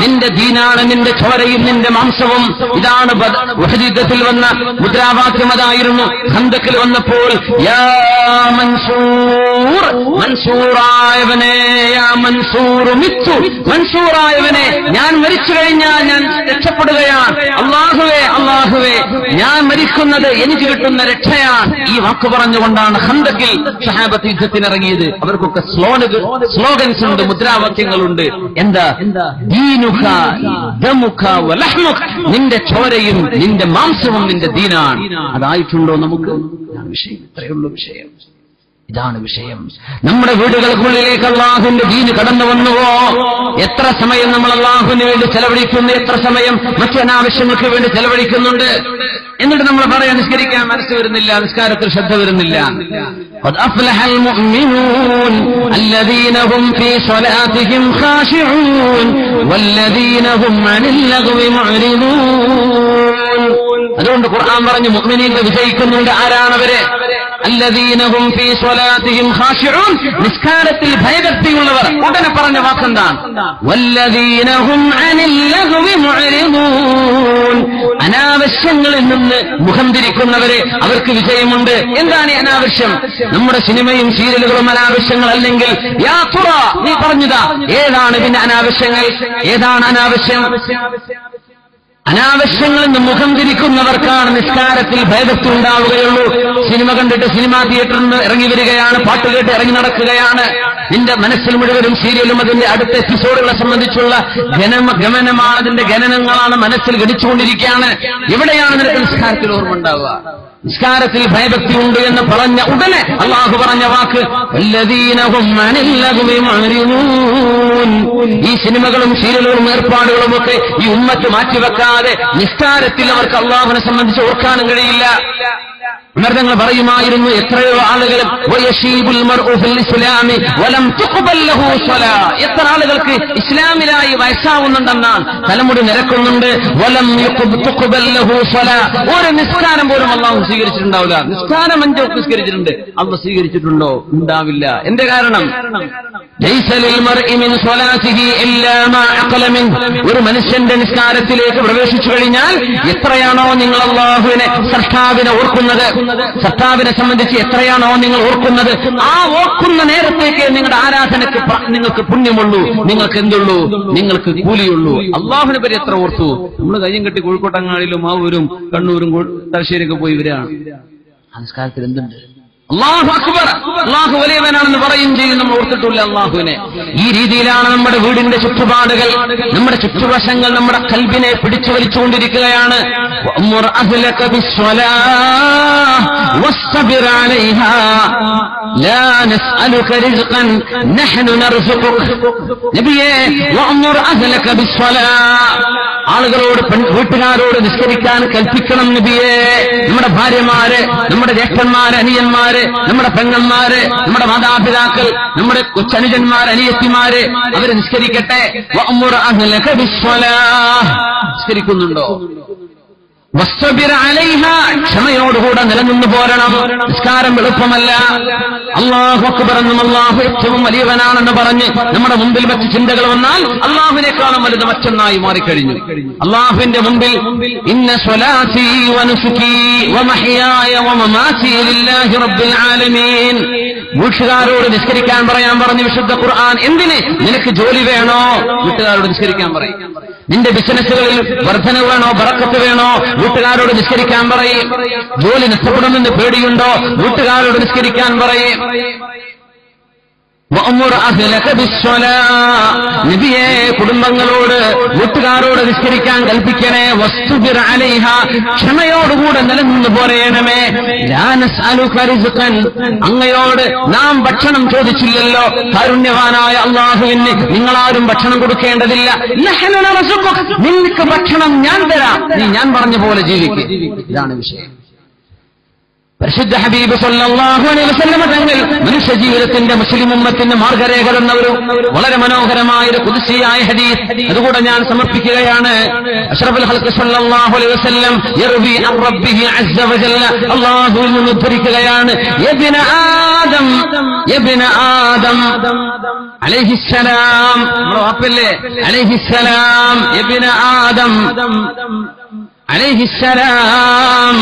നിന്റെ ദീനാണ് നിന്റെ ചോരയും നിന്റെ മാംസവും. ഇതാണ് ഉഹദ് യുദ്ധത്തിൽ വന്ന മുദ്രാവാക്യം. അതായിരുന്നു ഖന്തക്കിൽ വന്നപ്പോൾ യാ മൻസൂർ, മൻസൂറായവനെ, യാ മൻസൂർ മിത്തു, മൻസൂറായവനെ ഞാൻ മരിച്ചു കഴിഞ്ഞാൽ ഞാൻ രക്ഷപ്പെടുകയാണ്. അല്ലാഹുവേ അല്ലാഹുവേ ഞാൻ മരിക്കുന്നത് എനിക്ക് കിട്ടുന്ന രക്ഷയാണ്. ഈ വാക്ക് പറഞ്ഞുകൊണ്ടാണ് ഖന്തക്കിൽ സഹാബത്ത് യുദ്ധത്തിനിറങ്ങിയത്. അവർക്കൊക്കെ സ്ലോഗൻസ് ഉണ്ട്, മുദ്രാവാക്യങ്ങളുണ്ട്. എന്താ? ദീനുക ദമുക വലഹ്മുക, നിന്റെ ചോരയും നിന്റെ മാംസവും നിന്റെ ദീനാണ്. അതായിട്ടുണ്ടോ നമുക്ക്? ഇതാണ് വിഷയം. ഇത്രയുള്ളൂ വിഷയം. ഇതാണ് വിഷയം. നമ്മുടെ വീടുകൾക്കുള്ളിലേക്ക് അല്ലാഹുവിന്റെ ദീന് കടന്നു വന്നുവോ? എത്ര സമയം നമ്മൾ അല്ലാഹുവിന് വേണ്ടി ചെലവഴിക്കുന്നു, എത്ര സമയം മറ്റു അനാവശ്യങ്ങൾക്ക് വേണ്ടി ചെലവഴിക്കുന്നുണ്ട്. എന്നിട്ട് നമ്മൾ പറയാൻ നിസ്കരിക്കാൻ മനസ്സ് വരുന്നില്ല, നിസ്കാരത്തിൽ ശ്രദ്ധ വരുന്നില്ല. قد أفلح المؤمنون الذين هم في صلاتهم خاشعون والذين هم عن اللغو معرضون. അതുകൊണ്ട് ഖുർആൻ പറഞ്ഞു മുഅ്മിനീങ്ങൾ വിജയിക്കുന്നുണ്ട്. ആരാണവര്? الذين هم في صلاتهم خاشعون, നിസ്കാരത്തിൽ ഭയഭക്തിയുള്ളവർ. ഉടനെ പറഞ്ഞ വാക്കെന്താണ്? والذين هم عن اللغو معرضون, അനാവശ്യങ്ങളിൽ നിന്ന് മുഖം തിരിക്കുന്നവരെ അവർക്ക് വിജയമുണ്ട്. എന്താണ് ഈ അനാവശ്യം? നമ്മുടെ സിനിമയും സീരിയലുകളും അനാവശ്യങ്ങൾ അല്ലെങ്കിൽ യാ തുറ, നീ പറഞ്ഞതാ ഏതാണ് പിന്നെ അനാവശ്യങ്ങൾ? ഏതാണ് അനാവശ്യം? അനാവശ്യങ്ങളിൽ നിന്ന് മുഖം തിരിക്കുന്നവർക്കാണ് നിസ്കാരത്തിൽ ഭേദത്വം ഉണ്ടാവുകയുള്ളൂ. സിനിമ കണ്ടിട്ട് സിനിമാ തിയേറ്ററിൽ നിന്ന് ഇറങ്ങി വരികയാണ്, പാട്ട് കേട്ട് ഇറങ്ങി നടക്കുകയാണ്. നിന്റെ മനസ്സിൽ മുഴുവനും സീരിയലും അതിന്റെ അടുത്ത എപ്പിസോഡുകളെ സംബന്ധിച്ചുള്ള ഗമനമാണ്, അതിന്റെ ഗണനങ്ങളാണ് മനസ്സിൽ ഗണിച്ചുകൊണ്ടിരിക്കുകയാണ്. എവിടെയാണ് നിനക്ക് നിസ്കാരത്തിൽ ഓർമ്മ ഉണ്ടാവുക? നിസ്കാരത്തിൽ ഭയഭക്തി ഉണ്ട് എന്ന് പറഞ്ഞ ഉടനെ അല്ലാഹു പറഞ്ഞ വാക്ക് ഈ സിനിമകളും സീരിയലുകളും ഏർപ്പാടുകളും ഒക്കെ ഈ ഉമ്മത്ത് മാറ്റിവെക്കാതെ നിസ്കാരത്തിൽ അവർക്ക് അല്ലാഹുവിനെ സംബന്ധിച്ച് ഓർക്കാനും കഴിയില്ല. ഉമർതങ്ങൾ പറയുമായിരുന്നു, എത്രയോ ആളുകൾ എത്ര ആളുകൾക്ക് ഇസ്ലാമിലായി വയസ്സാവുന്നുണ്ടെന്നാണ്, തലമുടി നിരക്കുന്നുണ്ട്. ഒരു നിസ്കാരം പോലും അല്ലാഹു സ്വീകരിച്ചിട്ടുണ്ടാവില്ല. നിസ്കാരം 5 നിസ്കരിച്ചിട്ടുണ്ട്, അല്ലാഹു സ്വീകരിച്ചിട്ടുണ്ടോ? ഉണ്ടാവില്ല. എന്റെ കാരണം ഒരു മനുഷ്യന്റെ നിസ്കാരത്തിലേക്ക് പ്രവേശിച്ചു കഴിഞ്ഞാൽ എത്രയാണോ നിങ്ങൾ അല്ലാഹുവിനെ സൃഷ്ടാവിനെ ഓർക്കുന്നത്, സൃഷ്ടാവിനെ സംബന്ധിച്ച് എത്രയാണോ നിങ്ങൾ ഓർക്കുന്നത്, ആ ഓർക്കുന്ന നേരത്തേക്ക് നിങ്ങളുടെ ആരാധനയ്ക്ക് നിങ്ങൾക്ക് പുണ്യമുള്ളൂ, നിങ്ങൾക്ക് എന്തുള്ളൂ? നിങ്ങൾക്ക് കൂലിയുള്ളൂ. അല്ലാഹുവിനെ പറ്റി എത്ര ഓർത്തു? നമ്മൾ കയ്യും കെട്ടി കോഴിക്കോട്ടങ്ങാടിയിലും മാവൂരും കണ്ണൂരും തലശ്ശേരിയൊക്കെ പോയി വരികയാണ്. സംസ്കാരത്തിൽ എന്തുണ്ട്? അല്ലാഹു അക്ബർ, അല്ലാഹു വലിയവനാണെന്ന് പറയുകയും ചെയ്യും. നമ്മൾ ഓർത്തിട്ടില്ല അല്ലാഹുവിനെ. ഈ രീതിയിലാണ് നമ്മുടെ വീടിന്റെ ചുറ്റുപാടുകൾ, നമ്മുടെ ചുറ്റുവശങ്ങൾ നമ്മുടെ ഖൽബിനെ പിടിച്ചു വലിച്ചുകൊണ്ടിരിക്കുകയാണ്. ആളുകളോട് വീട്ടുകാരോട് നിസ്കരിക്കാൻ കൽപ്പിക്കണം നബിയേ. നമ്മുടെ ഭാര്യമാര്, നമ്മുടെ ജ്യേഷ്ഠന്മാര്, അനിയന്മാര്, നമ്മുടെ പെങ്ങന്മാര്, നമ്മുടെ മാതാപിതാക്കൾ, നമ്മുടെ കൊച്ചനുജന്മാർ, അനിയത്തിമാര് അവര് നിസ്കരിക്കട്ടെ. നിസ്കരിക്കുന്നുണ്ടോ? ക്ഷമയോടുകൂടെ നിലനിന്നു പോരണം. നിസ്കാരം എളുപ്പമല്ല. അല്ലാഹു അക്ബർ എന്നും അല്ലാഹു ഏറ്റവും വലിയവനാണെന്ന് പറഞ്ഞ് നമ്മുടെ മുമ്പിൽ വെച്ച് ചിന്തകൾ വന്നാൽ അല്ലാഹുവിനേക്കാളും വലുത് മറ്റൊന്നായി മാറിക്കഴിഞ്ഞു. അല്ലാഹുവിന്റെ മുമ്പിൽ ഇന്ന സ്വലാത്തി വനുസുകി വമഹ്യായ വമമാതി ലില്ലാഹി റബ്ബിൽ ആലമീൻ. വീട്ടുകാരോട് നിസ്കരിക്കാൻ പറയാൻ പറഞ്ഞു വിശുദ്ധ ഖുർആൻ. എന്തിന്? നിനക്ക് ജോലി വേണോ? വീട്ടുകാരോട് നിസ്കരിക്കാൻ പറയും. നിന്റെ ബിസിനസ്സുകളിൽ വർധന വേണോ, ബറക്കത്ത് വേണോ? വീട്ടുകാരോട് നിസ്കരിക്കാൻ പറയും. ജോലി നഷ്ടപ്പെടുമെന്ന് പേടിയുണ്ടോ? വീട്ടുകാരോട് നിസ്കരിക്കാൻ പറയും. നബിയെ, കുടുംബങ്ങളോട് വീട്ടുകാരോട് നിസ്കരിക്കാൻ കൽപ്പിക്കണേ. വസ്തുബിർ അലൈഹ, ക്ഷമയോടുകൂടെ നിലനിന്ന് പോരേണമേ. ലാ നസ്അലുക റിസ്ഖൻ, അങ്ങയോട് നാം ഭക്ഷണം ചോദിച്ചില്ലല്ലോ. കാരുണ്യവാനായ അല്ലാഹുവിന് നിങ്ങളാരും ഭക്ഷണം കൊടുക്കേണ്ടതില്ല. നഹ്നു നർസുഖുക, നിനക്ക് ഭക്ഷണം ഞാൻ തരാം, നീ ഞാൻ പറഞ്ഞ പോലെ ജീവിക്കുക. ഇതാണ് വിഷയം. പരിശുദ്ധ ഹബീബ് സല്ലല്ലാഹു അലൈഹി വസല്ലം തങ്ങൾ മനുഷ്യ ജീവിതത്തിന്റെ മുസ്ലിം ഉമ്മത്തിന്റെ മാർഗരേഖ തന്നവരും വളരെ മനോഹരമായ ഒരു ഖുദ്സിയായ ഹദീസ് അതുകൂടെ ഞാൻ സമർപ്പിക്കുകയാണ്. അഷ്റഫുൽ ഖൽഖ് സല്ലല്ലാഹു അലൈഹി വസല്ലം യർവി അൻ റബ്ബിഹി അസ്സ വജല്ല അല്ലാഹുവിൽ നിന്ന് ഉദ്ധരിക്കുകയാണ്. യബ്ന ആദം അലൈഹിസ്സലാം, നമ്മുടെ വാപ്പല്ലേ അലൈഹിസ്സലാം, യബ്ന ആദം عليه السلام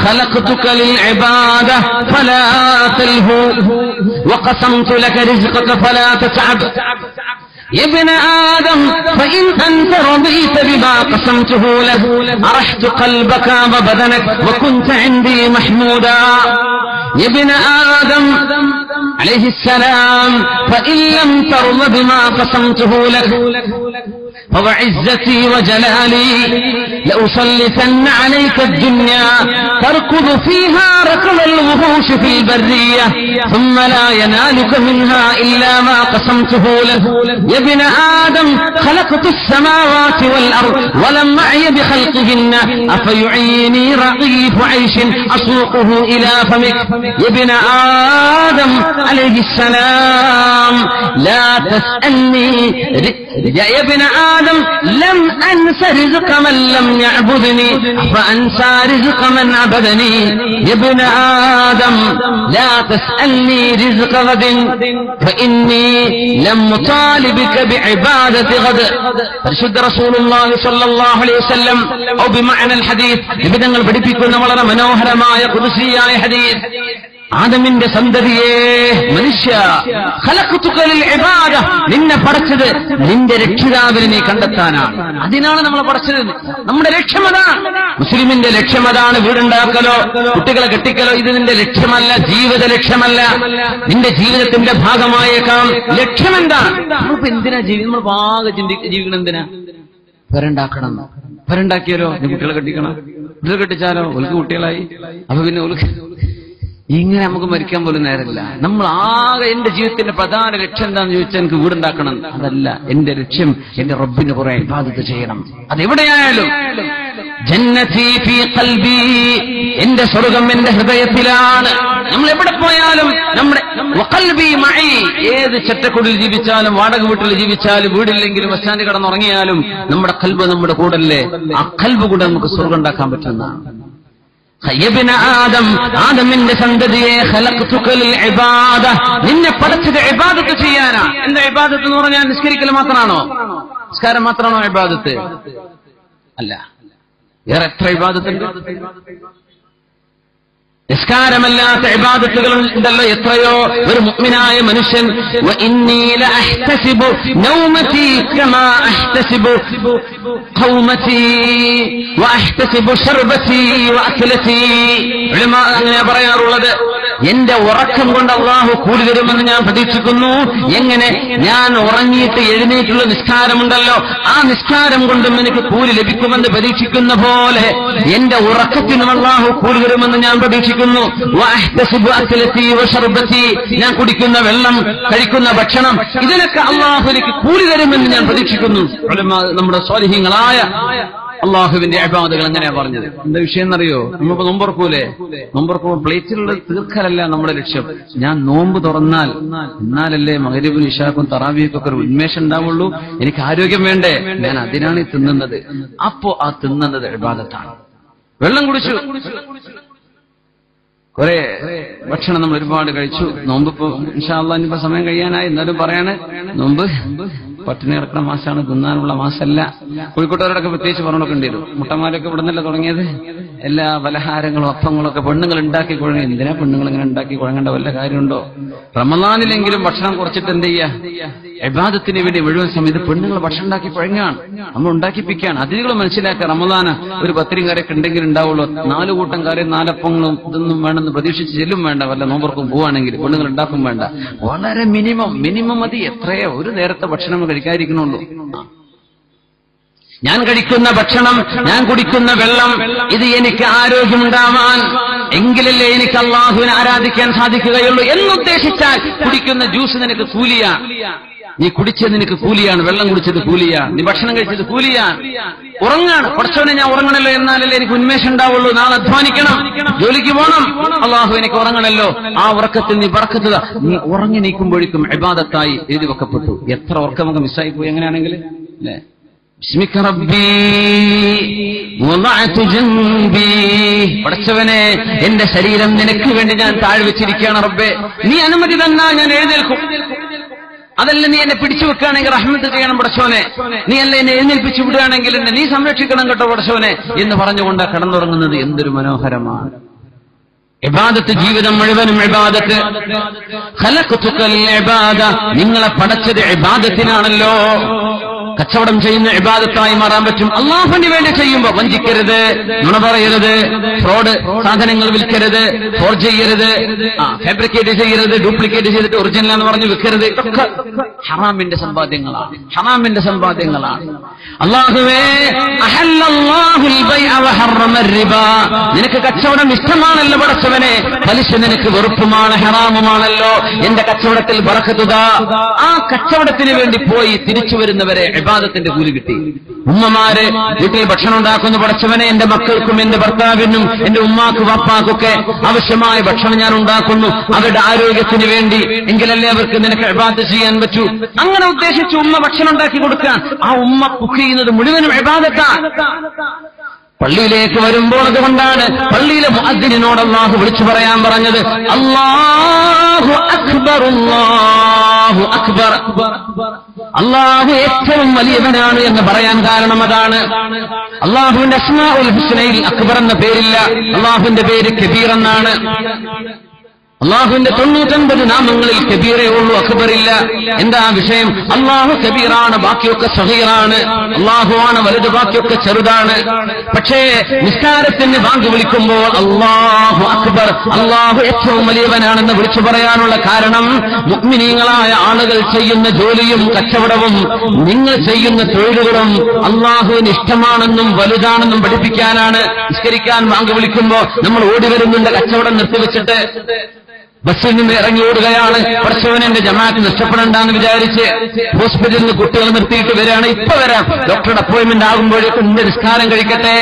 خلقتك للعبادة فلا تلهو وقسمت لك رزقك فلا تتعب يا ابن آدم فإن أنت رضيت بما قسمته لك أرحت قلبك وبدنك وكنت عندي محمودا يا ابن آدم عليه السلام فإن لم ترض بما قسمته لك فوعزتي وجلالي لأسلطن عليك الدنيا تركض فيها ركض الوحوش في البرية ثم لا ينالك منها إلا ما قسمته له يا ابن آدم خلقت السماوات والأرض ولم أعي بخلقهن أفيعيني رغيف عيش أسوقه إلى فمك يا ابن آدم عليه السلام لا تسألني يا ابن آدم لم أنس رزق من لم يعبدني فأنسى رزق من عبدني يا ابن آدم لا تسألني رزق غد فإني لم أطالبك بعبادة غد പരിശുദ്ധ റസൂലുള്ളാഹി സ്വല്ലല്ലാഹു അലൈഹി വസല്ലം ഔ ബിമഅന അൽ ഹദീസ് നിബിധങ്ങൾ പഠിപ്പിക്കുന്ന വളരെ മനോഹരമായ ഖുദ്സിയായ ഹദീസ്. ആദമിന്റെ സന്തതിയെ മനുഷ്യ ഖലഖതുക ലിൽ ഇബാദ, നിന്നെ പടച്ചത് നിന്റെ രക്ഷിതാവിനെ നീ കണ്ടെത്താനാണ്. അതിനാണ് നമ്മളെ പടച്ചത്. നമ്മുടെ ലക്ഷ്യം അതാണ്. മുസ്ലിമിന്റെ ലക്ഷ്യം അതാണ്. വീടുണ്ടാക്കലോ കുട്ടികളെ കെട്ടിക്കലോ ഇത് നിന്റെ ലക്ഷ്യമല്ല, ജീവിത ലക്ഷ്യമല്ല. നിന്റെ ജീവിതത്തിന്റെ ഭാഗമായേക്കാം. ലക്ഷ്യം എന്താണ്? നമ്മളിപ്പോ എന്തിനാ നമ്മൾ ഭാഗം ജീവിക്കണം? എന്തിനാ? പെരണ്ടാക്കണം. പെരണ്ടാക്കിയാലോ കുട്ടികളെ കെട്ടിക്കണം. കുട്ടികളെ കെട്ടിച്ചാലോ ഒലുക്ക് കുട്ടികളായി. അപ്പൊ പിന്നെ ഒലുക്ക് ഇങ്ങനെ നമുക്ക് മരിക്കാൻ പോലും നേരമില്ല. നമ്മൾ ആകെ എന്റെ ജീവിതത്തിന്റെ പ്രധാന ലക്ഷ്യം എന്താണെന്ന് ചോദിച്ചാൽ എനിക്ക് വീടുണ്ടാക്കണം. അതല്ല എന്റെ ലക്ഷ്യം. എന്റെ റബ്ബിന് കുറെ ഇബാദത്ത് ചെയ്യണം. അതെവിടെയായാലും ജന്നതി ഫീ ഖൽബി, എന്റെ സ്വർഗ്ഗം എന്റെ ഹൃദയത്തിലാണ്. നമ്മൾ എവിടെ പോയാലും നമ്മുടെ വഖൽബി മഈ, ഏത് ചെറ്റക്കുടിൽ ജീവിച്ചാലും വാടക വീട്ടിൽ ജീവിച്ചാലും വീടില്ലെങ്കിലും ബസ് സ്റ്റാൻഡിൽ കിടന്നുറങ്ങിയാലും നമ്മുടെ ഖൽബ് നമ്മുടെ കൂടല്ലേ. ആ ഖൽബ് കൂടെ നമുക്ക് സ്വർഗ്ഗം ഉണ്ടാക്കാൻ പറ്റുന്നതാണ്. ആദം, ആദമിന്റെ സന്തതിയെ ഖലഖതുക ലിൽ ഇബാദ, നിന്നെ പടച്ചത് ഇബാദത്ത് ചെയ്യാനാ. എന്താ ഇബാദത്ത് എന്ന് പറഞ്ഞാൽ നിസ്കരിക്കൽ മാത്രമാണോ? നിസ്കാരം മാത്രമാണോ ഇബാദത്ത്? അല്ല, വേറെ എത്ര ഇബാദത്തുണ്ട്. നിസ്കാരമല്ലാത്ത ഇബാദത്തുകൾ ഉണ്ടല്ലോ എത്രയോ. ഒരു മുഅ്മിനായ മനുഷ്യൻ വഇന്നീ ലഅഹ്തസിബു നൗമതി കമാ അഹ്തസിബു ഖൗമതി വഅഹ്തസിബു ശർബതി വഅക്ലതി. ഉലമാ അങ്ങനെ പറയാറുള്ളത്, എന്റെ ഉറക്കം കൊണ്ട് അല്ലാഹു കൂലി തരുമെന്ന് ഞാൻ പ്രതീക്ഷിക്കുന്നു. എങ്ങനെ? ഞാൻ ഉറങ്ങിയിട്ട് എഴുന്നേറ്റുള്ള നിസ്കാരമുണ്ടല്ലോ, ആ നിസ്കാരം കൊണ്ടും എനിക്ക് കൂലി ലഭിക്കുമെന്ന് പ്രതീക്ഷിക്കുന്ന പോലെ എന്റെ ഉറക്കത്തിനും അല്ലാഹു കൂലി തരുമെന്ന് ഞാൻ പ്രതീക്ഷിക്കുന്നു. ഞാൻ കുടിക്കുന്ന വെള്ളം, കഴിക്കുന്ന ഭക്ഷണം, ഇതിനൊക്കെ അല്ലാഹു എനിക്ക് കൂലി തരുമെന്ന് ഞാൻ പ്രതീക്ഷിക്കുന്നു. നമ്മുടെ സ്വാലിഹീങ്ങളായ അള്ളാഹുവിന്റെ ഇബാദത്തുകൾ എങ്ങനെയാ പറഞ്ഞത്? എന്താ വിഷയം എന്നറിയോ? നമ്മളിപ്പോ നോമ്പുറക്കൂലേ? നോമ്പുറക്കുമ്പോൾ പ്ലേറ്റിലുള്ള തീർക്കലല്ല നമ്മുടെ ലക്ഷ്യം. ഞാൻ നോമ്പ് തുറന്നാൽ എന്നാലല്ലേ മഗ്രിബിനും ഇശാക്കും തറാവിയൊക്കെ ഒരു ഉന്മേഷം ഉണ്ടാവുള്ളൂ. എനിക്ക് ആരോഗ്യം വേണ്ടേ? ഞാൻ അതിനാണ് ഈ തിന്നുന്നത്. അപ്പോ ആ തിന്നുന്നത് ഇബാദത്താണ്. വെള്ളം കുടിച്ചു, കുറെ ഭക്ഷണം നമ്മൾ ഒരുപാട് കഴിച്ചു. നോമ്പ് ഇപ്പൊ ഇൻഷാ അല്ലാഹ് ഇനിയിപ്പോ സമയം കഴിയാനായി. എന്നാലും പറയാണ്, നോമ്പ് പട്ടിണി കിടക്കുന്ന മാസമാണ്, തിന്നാനുള്ള മാസമല്ല. കോഴിക്കോട്ടുകാരോടൊക്കെ പ്രത്യേകിച്ച് പറഞ്ഞൊക്കെ ഉണ്ടായിരുന്നു. മുട്ടന്മാരൊക്കെ ഇവിടെ നിന്നല്ല തുടങ്ങിയത്. എല്ലാ പലഹാരങ്ങളും അപ്പങ്ങളും ഒക്കെ പെണ്ണുങ്ങൾ ഉണ്ടാക്കി കുഴങ്ങി. എന്തിനാ പെണ്ണുങ്ങൾ ഇങ്ങനെ ഉണ്ടാക്കി കുഴങ്ങേണ്ട വല്ല കാര്യമുണ്ടോ? റമളാനിലെങ്കിലും ഭക്ഷണം കുറച്ചിട്ട് എന്ത് ചെയ്യാ? ഇബാദത്തിന് വേണ്ടി മുഴുവൻ സമയത്ത് പെണ്ണുങ്ങൾ ഭക്ഷണം ഉണ്ടാക്കി കുഴങ്ങാണ്, നമ്മൾ ഉണ്ടാക്കിപ്പിക്കുകയാണ്. അതിഥികൾ മനസ്സിലാക്കുക, റമളാന് ഒരു പത്തിരിയും കറിയൊക്കെ ഉണ്ടെങ്കിൽ ഉണ്ടാവുള്ളൂ. 4 കൂട്ടം കറി 4 അപ്പങ്ങളും ഇതൊന്നും വേണമെന്ന് പ്രതീക്ഷിച്ച് ചെല്ലും വേണ്ട. വല്ല നോമ്പർക്കും പോവാണെങ്കിൽ പെണ്ണുങ്ങൾ ഉണ്ടാക്കും വേണ്ട. വളരെ മിനിമം മതി. എത്രയോ ഒരു നേരത്തെ ഭക്ഷണം കഴിക്കാതിരിക്കണുള്ളൂ. ഞാൻ കഴിക്കുന്ന ഭക്ഷണം, ഞാൻ കുടിക്കുന്ന വെള്ളം, ഇത് എനിക്ക് ആരോഗ്യമുണ്ടാവാൻ, എങ്കിലല്ലേ എനിക്ക് അള്ളാഹുവിനെ ആരാധിക്കാൻ സാധിക്കുകയുള്ളൂ എന്നുദ്ദേശിച്ചാൽ കുടിക്കുന്ന ജ്യൂസ് നിനക്ക് കൂലിയാ. നീ കുടിച്ചത് നിനക്ക് കൂലിയാണ്, വെള്ളം കുടിച്ചത് കൂലിയാണ്, നീ ഭക്ഷണം കഴിച്ചത് കൂലിയാണ്. ഉറങ്ങാണ്, പടച്ചവനെ ഞാൻ ഉറങ്ങണല്ലോ, എന്നാലല്ലേ എനിക്ക് ഉന്മേഷം ഉണ്ടാവുള്ളൂ, നാളെ അധ്വാനിക്കണം, ജോലിക്ക് പോകണം. അള്ളാഹു എനിക്ക് ഉറങ്ങണല്ലോ, ആ ഉറക്കത്തിൽ നീ ബർക്കത്ത്, നീ ഉറങ്ങി നീക്കുമ്പോഴേക്കും ഇബാദത്തായി എഴുതി വെക്കപ്പെട്ടു. എത്ര ഉറക്കം നമുക്ക് മിസ്സായി പോയി എങ്ങനെയാണെങ്കിൽ അല്ലേ. ബിസ്മിക റബ്ബി വദഅതു ജൻബി, പടച്ചവനെ എന്റെ ശരീരം നിനക്ക് വേണ്ടി ഞാൻ താഴ്വെച്ചിരിക്കുകയാണ് റബ്ബേ, നീ അനുമതി തന്നാൽ ഞാൻ എഴുന്നേൽക്കും. അതല്ല നീ എന്നെ പിടിച്ചു വെക്കുകയാണെങ്കിൽ റഹ്മത്ത് ചെയ്യണം പടച്ചവനെ, നീ അല്ല എന്നെ എഴുന്നേൽപ്പിച്ചു വിടുകയാണെങ്കിൽ എന്നെ നീ സംരക്ഷിക്കണം കേട്ടോ പടച്ചവനെ എന്ന് പറഞ്ഞുകൊണ്ട് കിടന്നുറങ്ങുന്നത് എന്തൊരു മനോഹരമാണ്. ഇബാദത്ത്, ജീവിതം മുഴുവനും ഇബാദത്ത്. ഖലഖതുകൽ ഇബാദ, നിങ്ങളെ പടച്ചത് ഇബാദത്തിനാണല്ലോ. കച്ചവടം ചെയ്യുന്ന ഇബാദത്തായി മാറാൻ പറ്റും. അല്ലാഹുവിന് വേണ്ടി ചെയ്യുമ്പോൾ വഞ്ചിക്കരുത്, നുണ പറയരുത്, ഫ്രോഡ് സാധനങ്ങൾ വിൽക്കരുത്, ഫോർജ് ചെയ്യരുത്, ഫാബ്രിക്കേറ്റ് ചെയ്യരുത്, ഡ്യൂപ്ലിക്കേറ്റ് ചെയ്തിട്ട് ഒറിജിനൽ എന്ന് പറഞ്ഞ് വിൽക്കരുത്. ഇതൊക്കെ ഹറാമിന്റെ സമ്പാദ്യങ്ങളാണ്, ഹറാമിന്റെ സമ്പാദ്യങ്ങളാണ്. അല്ലാഹുവേ അഹല്ലല്ലാഹുൽ ബൈഅ വഹറമർ റിബ, നിനക്ക് കച്ചവടം ഇഷ്ടമാണല്ലോ പടച്ചവനെ, പലിശ നിനക്ക് വെറുപ്പുമാണ്, ഹറാമുമാണല്ലോ. എന്റെ കച്ചവടത്തിൽ ബറക്കത്ത് താ. ആ കച്ചവടത്തിന് വേണ്ടി പോയി തിരിച്ചു വരുന്നവരെ ഇബാദത്തിന്റെ കൂലി കിട്ടി. ഉമ്മമാര് വീട്ടിൽ ഭക്ഷണം ഉണ്ടാക്കുന്നു, പടച്ചവനെ എന്റെ മക്കൾക്കും എന്റെ ഭർത്താവിനും എന്റെ ഉമ്മാക്കും വാപ്പാക്കൊക്കെ ആവശ്യമായ ഭക്ഷണം ഞാൻ ഉണ്ടാക്കുന്നു, അവരുടെ ആരോഗ്യത്തിന് വേണ്ടി, എങ്കിലല്ലേ അവർക്ക് നിനക്ക് ഇബാദത്ത് ചെയ്യാൻ പറ്റൂ. അങ്ങനെ ഉദ്ദേശിച്ച് ഉമ്മ ഭക്ഷണം ഉണ്ടാക്കി കൊടുക്കാൻ, ആ ഉമ്മ കുക്ക് ചെയ്യുന്നത് മുഴുവനും ഇബാദത്താണ്. പള്ളിയിലേക്ക് വരുമ്പോൾ അതുകൊണ്ടാണ് പള്ളിയിലെ മുഅദ്ദിനോട് അല്ലാഹു വിളിച്ചു പറയാൻ പറഞ്ഞത്, അല്ലാഹു അക്ബർ, അല്ലാഹു അക്ബർ, അല്ലാഹു ഏറ്റവും വലിയവനാണ് എന്ന് പറയാൻ കാരണം അതാണ്. അല്ലാഹുവിന്റെ അസ്മാഉൽ ഹുസ്നയിൽ അക്ബർ എന്ന പേരില്ല, അല്ലാഹുവിന്റെ പേര് കബീർ എന്നാണ്. അള്ളാഹുവിന്റെ 99 നാമങ്ങളിൽ കബീറേ ഉള്ളൂ, അക്ബറില്ല. എന്താ വിഷയം? അള്ളാഹു കബീറാണ്, ബാക്കിയൊക്കെ സഗീറാണ്. അള്ളാഹുവാണ് വലുത്, ബാക്കിയൊക്കെ ചെറുതാണ്. പക്ഷേ നിസ്കാരത്തിന് ബാങ്ക് വിളിക്കുമ്പോൾ അള്ളാഹു അക്ബർ, അള്ളാഹു ഏറ്റവും വലിയവനാണെന്ന് വിളിച്ചു പറയാനുള്ള കാരണം, മുഅ്മിനീങ്ങളായ ആളുകൾ ചെയ്യുന്ന ജോലിയും കച്ചവടവും നിങ്ങൾ ചെയ്യുന്ന തൊഴിലുകളും അള്ളാഹുവിന് ഇഷ്ടമാണെന്നും വലുതാണെന്നും പഠിപ്പിക്കാനാണ്. നിസ്കരിക്കാൻ ബാങ്ക് വിളിക്കുമ്പോൾ നമ്മൾ ഓടി വരുന്നുണ്ട്, കച്ചവടം നിർത്തിവെച്ചിട്ട് ബസ്സിൽ നിന്ന് ഇറങ്ങി ഓടുകയാണ്. പടച്ചവനെ എന്റെ ജമാഅത്ത് നഷ്ടപ്പെടണ്ടെന്ന് വിചാരിച്ച് ഹോസ്പിറ്റലിൽ നിന്ന് കുട്ടികൾ നിർത്തിയിട്ട് വരികയാണ്. ഇപ്പൊ വരാം, ഡോക്ടറുടെ അപ്പോയിന്റ്മെന്റ് ആകുമ്പോഴേക്കും എന്റെ നിസ്കാരം കഴിക്കട്ടെ.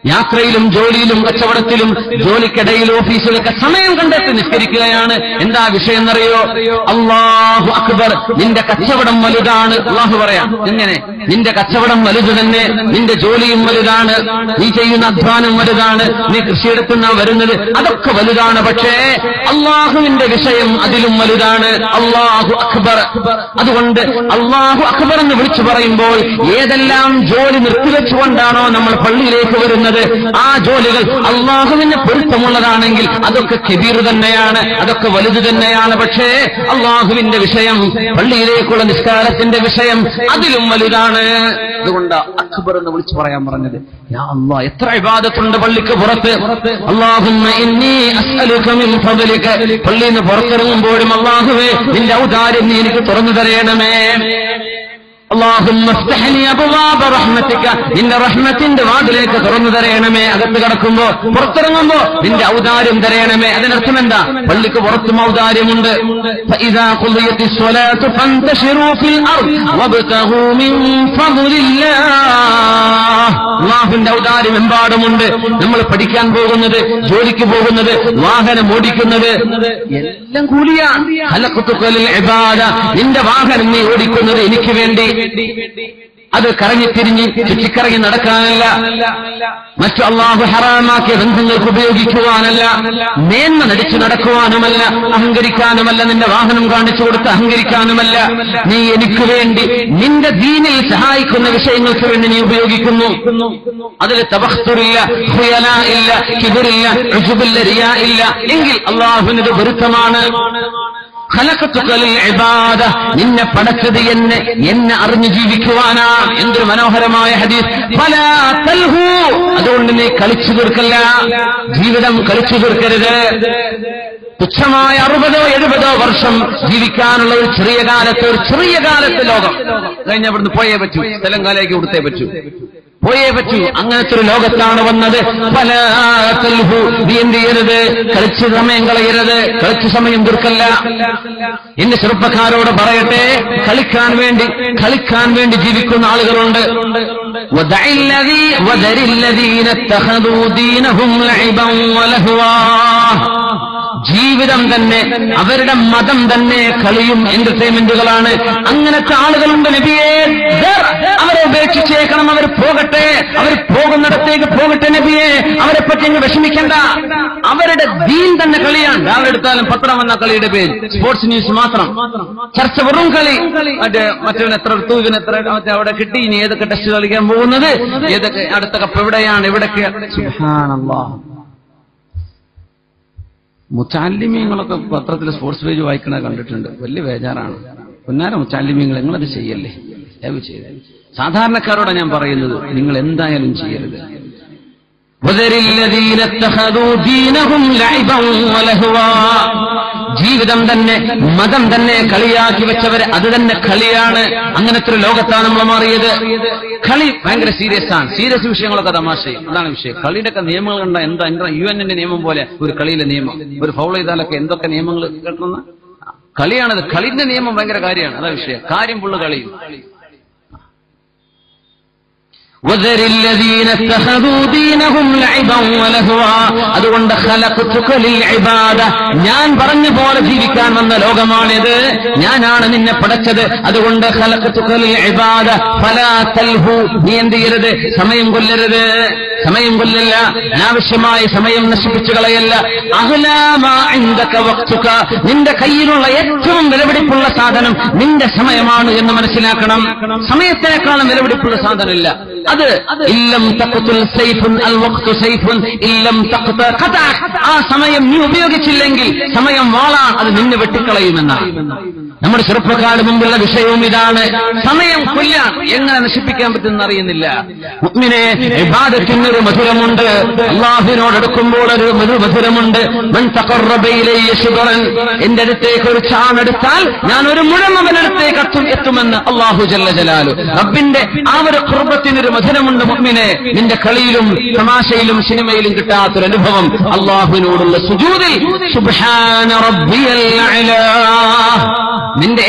യാത്രയിലും ജോലിയിലും കച്ചവടത്തിലും ജോലിക്കിടയിൽ ഓഫീസിലൊക്കെ സമയം കണ്ടെത്തി നിസ്കരിക്കുകയാണ്. എന്താ വിഷയം എന്നറിയോ? അല്ലാഹു അക്ബർ, നിന്റെ കച്ചവടം വലുതാണ്. അല്ലാഹു പറയാം, എങ്ങനെ? നിന്റെ കച്ചവടം വലുത് തന്നെ, നിന്റെ ജോലിയും വലുതാണ്, നീ ചെയ്യുന്ന അധ്വാനം വലുതാണ്, നീ കൃഷിയെടുത്തുന്ന വരുന്നത് അതൊക്കെ വലുതാണ്. പക്ഷേ അള്ളാഹുവിന്റെ വിഷയം അതിലും വലുതാണ്. അല്ലാഹു അക്ബർ. അതുകൊണ്ട് അല്ലാഹു അക്ബർ എന്ന് വിളിച്ചു പറയുമ്പോൾ ഏതെല്ലാം ജോലി നിർത്തിവെച്ചുകൊണ്ടാണോ നമ്മൾ പള്ളിയിലേക്ക് വരുന്നത്, ആ ജോലികൾ അള്ളാഹുവിന് പൊരുത്തമുള്ളതാണെങ്കിൽ അതൊക്കെ കബീർ തന്നെയാണ്, അതൊക്കെ വലുത് തന്നെയാണ്. പക്ഷേ അള്ളാഹുവിന്റെ വിഷയം, പള്ളിയിലേക്കുള്ള നിസ്കാരത്തിന്റെ വിഷയം അതിലും വലുതാണ്. അതുകൊണ്ട് അക്ബർ എന്ന് വിളിച്ചു പറയാൻ പറഞ്ഞത്. യാ അല്ലാഹ്, എത്ര ഇബാദത്തുണ്ട് പള്ളിക്ക് പുറത്ത്. അല്ലാഹുമ്മ ഇന്നി അസ്അലുക മിൻ ഫദ്ലിക, പള്ളിയിൽ നിന്ന് പുറത്തിറങ്ങുമ്പോഴും അല്ലാഹുവേ നിന്റെ ഔദാര്യം നീ എനിക്ക് തുറന്നു തരയണമേ. അല്ലാഹുമ്മ ഇഫ്തഹ് ലി അബ്വാബ റഹ്മതിക, നിന്റെ റഹ്മത്തിന്റെ വാതിലേക്ക് തുറന്നു തരയണമേ. അകത്ത് കടക്കുമ്പോ പുറത്തിറങ്ങുമ്പോ നിന്റെ ഔദാര്യം തരയണമേ. അതിനർത്ഥം എന്താ? പള്ളിക്ക് പുറത്തും ഔദാര്യമുണ്ട്. ഫഇദാ ഖുദിയത്തിസ് സ്വലാത്തു ഫന്തശിറൂ ഫിൽ അർദ് വബ്തഗൂ മിൻ ഫദ്ലില്ലാഹ്. അല്ലാഹുവിന്റെ ഔദാര്യം എമ്പാടുമുണ്ട്. നമ്മൾ പഠിക്കാൻ പോകുന്നത്, ജോലിക്ക് പോകുന്നത്, വാഹനം ഓടിക്കുന്നത് എല്ലാം കൂലിയാണ്. ഖലഖതുകൽ ഇബാദ, നിന്റെ വാഹനം നീ ഓടിക്കുന്നത് എനിക്ക് വേണ്ടി, അത് കറങ്ങിത്തിരിഞ്ഞ് ചുറ്റിക്കറങ്ങി നടക്കാനല്ല, മറ്റു അള്ളാഹു ഹറാമാക്കിയ ബന്ധങ്ങൾക്ക് ഉപയോഗിക്കുവാനല്ല, മേന്മ നടിച്ചു നടക്കുവാനുമല്ല, അഹങ്കരിക്കാനുമല്ല, നിന്റെ വാഹനം കാണിച്ചു കൊടുത്ത് അഹങ്കരിക്കാനുമല്ല. നീ എനിക്ക് വേണ്ടി നിന്റെ ദീനിൽ സഹായിക്കുന്ന വിഷയങ്ങൾക്ക് വേണ്ടി നീ ഉപയോഗിക്കുന്നു. അതിൽ തബഖ്തുറില്ല, ഖുയല ഇല്ല, കിബ്റില്ല, ഉജ്ബില്ല, റിയാ ഇല്ല, എങ്കിൽ അള്ളാഹുവിനത് പൊരുത്തമാണ്. ഖലഖതുകൽ ഇബാദ, നിന്നെ പടച്ചത് എന്നെ അറിഞ്ഞു ജീവിക്കുവാനാ. എന്തൊരു മനോഹരമായ ഹദീസ്. ഫലാ തൽഹു, അതുകൊണ്ട് നീ കളിച്ചു തീർക്കല്ല, ജീവിതം കളിച്ചു തീർക്കരുത്. തുച്ഛമായ 60 or 70 വർഷം ജീവിക്കാനുള്ള ഒരു ചെറിയ കാലത്ത് ലോകം കഴിഞ്ഞ ഇവിടുന്ന് പോയേ പറ്റൂ, തെലങ്കാനയിലേക്ക് കൊടുത്തേ പറ്റൂ. പോയേ പറ്റൂ. അങ്ങനത്തെ ഒരു ലോകത്താണ് വന്നത്. ഫലാ തൽഹു, നീ എന്ത് ചെയ്യരുത്, കളിച്ച് സമയം കളയരുത്, കളിച്ച് സമയം തീർക്കല്ല. എന്റെ ചെറുപ്പക്കാരോട് പറയട്ടെ, കളിക്കാൻ വേണ്ടി ജീവിക്കുന്ന ആളുകളുണ്ട്. ജീവിതം തന്നെ, അവരുടെ മതം തന്നെ കളിയും എന്റർടൈൻമെന്റുകളാണ്. അങ്ങനത്തെ ആളുകളുണ്ട് നബിയേ. അവരെ ഉപേക്ഷിച്ചേക്കണം, അവർ പോകട്ടെ, അവർ പോകുന്നിടത്തേക്ക് പോകട്ടെ നബിയേ. അവരെ പറ്റി അങ്ങ് വിഷമിക്കണ്ട. അവരുടെ ദീൻ തന്നെ കളിയാണ്. രാവിലെ എടുത്താലും പത്രം വന്ന കളിയുടെ പേര് സ്പോർട്സ് ന്യൂസ് മാത്രം, ചർച്ച വെറും കളി. മറ്റവൻ എത്ര എടുത്തു, ഇവനെത്ര അവിടെ കിട്ടി, ഇനി ഏതൊക്കെ ടെസ്റ്റ് കളിക്കാൻ പോകുന്നത്, ഏതൊക്കെ അടുത്ത കപ്പ് എവിടെയാണ്, ഇവിടൊക്കെ. സുബ്ഹാനല്ലാഹ്. മുത്താലിമീങ്ങളൊക്കെ പത്രത്തിൽ സ്പോർട്സ് പേജ് വായിക്കണ കണ്ടിട്ടുണ്ട്. വലിയ ബേജാറാണ്. പൊന്നാര മുത്താലിമീങ്ങൾ, നിങ്ങളത് ചെയ്യല്ലേ, ദയവ് ചെയ്ത്. സാധാരണക്കാരോടെ ഞാൻ പറയുന്നത്, നിങ്ങൾ എന്തായാലും ചെയ്യരുത്. ജീവിതം തന്നെ, മതം തന്നെ കളിയാക്കി വെച്ചവര്, അത് തന്നെ കളിയാണ്. അങ്ങനത്തെ ഒരു ലോകത്താണ് നമ്മൾ മാറിയത്. കളി ഭയങ്കര സീരിയസ് ആണ്. സീരിയസ് വിഷയങ്ങളൊക്കെ തമാശയും. അതാണ് വിഷയം. കളിയുടെ ഒക്കെ നിയമങ്ങൾ കണ്ട എന്താ UN നിയമം പോലെ ഒരു കളിയിലെ നിയമം. ഒരു ഫൗൾ ചെയ്താലൊക്കെ എന്തൊക്കെ നിയമങ്ങൾ കേൾക്കുന്ന കളിയാണത്. കളിന്റെ നിയമം ഭയങ്കര കാര്യമാണ്. അതാ വിഷയം. കാര്യം ഫുള്ള് കളിയും. അതുകൊണ്ട് ഞാൻ പറഞ്ഞ പോലെ ജീവിക്കാൻ വന്ന ലോകമാണിത്. ഞാനാണ് നിന്നെ പടച്ചത്. അതുകൊണ്ട് നീ എന്ത് ചെയ്യരുത്, സമയം കൊല്ലരുത്. സമയം കൊല്ലല്ല, അനാവശ്യമായ സമയം നശിപ്പിച്ചു കളയല്ല. നിന്റെ കയ്യിലുള്ള ഏറ്റവും വിലപിടിപ്പുള്ള സാധനം നിന്റെ സമയമാണ് എന്ന് മനസ്സിലാക്കണം. സമയത്തേക്കാളും വിലപിടിപ്പുള്ള സാധനമില്ല. അത് ഇല്ലം തഖ്തുൽ സൈഫുൻ അൽ വഖ്തു സൈഫുൻ ഇല്ലം തഖ്ത ഖതഅ. ആ സമയം നീ ഉപയോഗിച്ചില്ലെങ്കിൽ സമയം വാളാണ്, അത് നിന്നെ വെട്ടിക്കളയുമെന്നാണ്. നമ്മുടെ ചെറുപ്പക്കാരുടെ മുമ്പുള്ള വിഷയവും ഇതാണ്. സമയം കൊല്ലാൻ എങ്ങനെ നശിപ്പിക്കാൻ പറ്റുമെന്ന് അറിയുന്നില്ല. മുഅ്മിനേ, ഇബാദത്തിനൊരു മധുരമുണ്ട്. അല്ലാഹുവിനോട് അടുക്കുമ്പോൾ ഒരു മധുരമുണ്ട്. മൻ തഖറബ ഇലയ്യ ശുബ്റൻ, എന്റെ അടുത്തേക്ക് ഒരു ചാണെടുത്താൽ ഞാൻ ഒരു മുഴം അവനടുത്തേക്ക് എത്തുമെന്ന് അല്ലാഹു ജല്ല ജലാലു. റബ്ബിന്റെ ആ ഒരു ഖുർബത്തിനൊരു മധുരമുണ്ട് മുഅ്മിനേ. നിന്റെ കളിയിലും തമാശയിലും സിനിമയിലും കിട്ടാത്തൊരു അനുഭവം അല്ലാഹുവിനോടുള്ള സുജൂദിൽ സുബ്ഹാന റബ്ബിയൽ അഅ്ലാ. നിന്റെ